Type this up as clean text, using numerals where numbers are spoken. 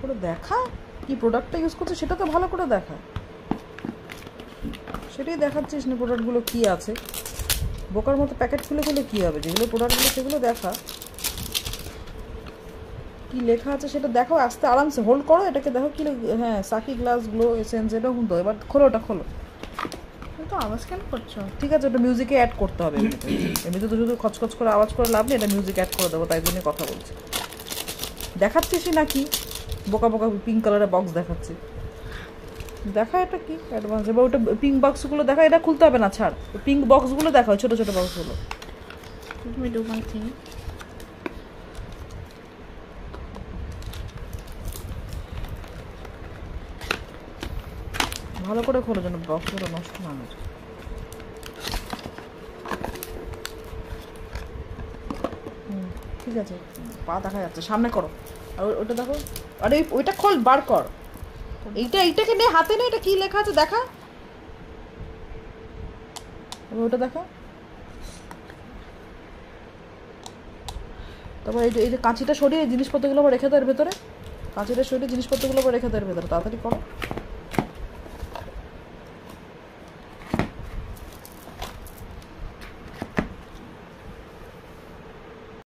করে দেখা, কি প্রোডাক্টটা ইউজ করছে সেটা তো ভালো করে দেখা, সেটাই দেখাচ্ছিস না প্রোডাক্টগুলো কী আছে। বোকার মতো প্যাকেট খুলে খুলে কী হবে, যেগুলো প্রোডাক্টগুলো সেগুলো দেখা, কী লেখা আছে সেটা দেখো, আস্তে আরামসে হোল্ড করো এটাকে, দেখো কী, হ্যাঁ সাকি গ্লাস গ্লো এসেন্স, এটা কিন্তু এবার খোলো, ওটা খোলো। তো আওয়াজ কেন করছো? ঠিক আছে, ওটা মিউজিকে অ্যাড করতে হবে, এমনিতে তো শুধু খচখচ করে আওয়াজ করে লাভ নেই, এটা মিউজিক অ্যাড করে দেবো, তাই জন্য কথা বলছি। দেখাচ্ছিসই নাকি বোকা বোকা পিঙ্ক কালারের বক্স দেখাচ্ছি, দেখা এটা কি অ্যাডভান্স। এবার ওটা পিঙ্ক বক্সগুলো দেখা, এটা খুলতে হবে না, ছাড়, পিঙ্ক বক্সগুলো দেখা, ছোটো ছোটো বক্সগুলো। Let me do one thing. ভালো করে খোলো যেন বক্সগুলো নষ্ট না হয়। ঠিক আছে, পা দেখা যাচ্ছে, সামনে করো, আর ওটা দেখো, আরে ওইটা খোল, বার কর, এইটাকে নে হাতে, নে, এটা কি লেখা আছে দেখা, ওটা দেখা। তারপর এই যে কাঁচিটা সরিয়ে জিনিসপত্রগুলো আবার রেখে দেয় এর ভেতরে, কাঁচিটা সরিয়ে জিনিসপত্রগুলো আবার রেখে দেয় এর ভেতরে, তাড়াতাড়ি করো।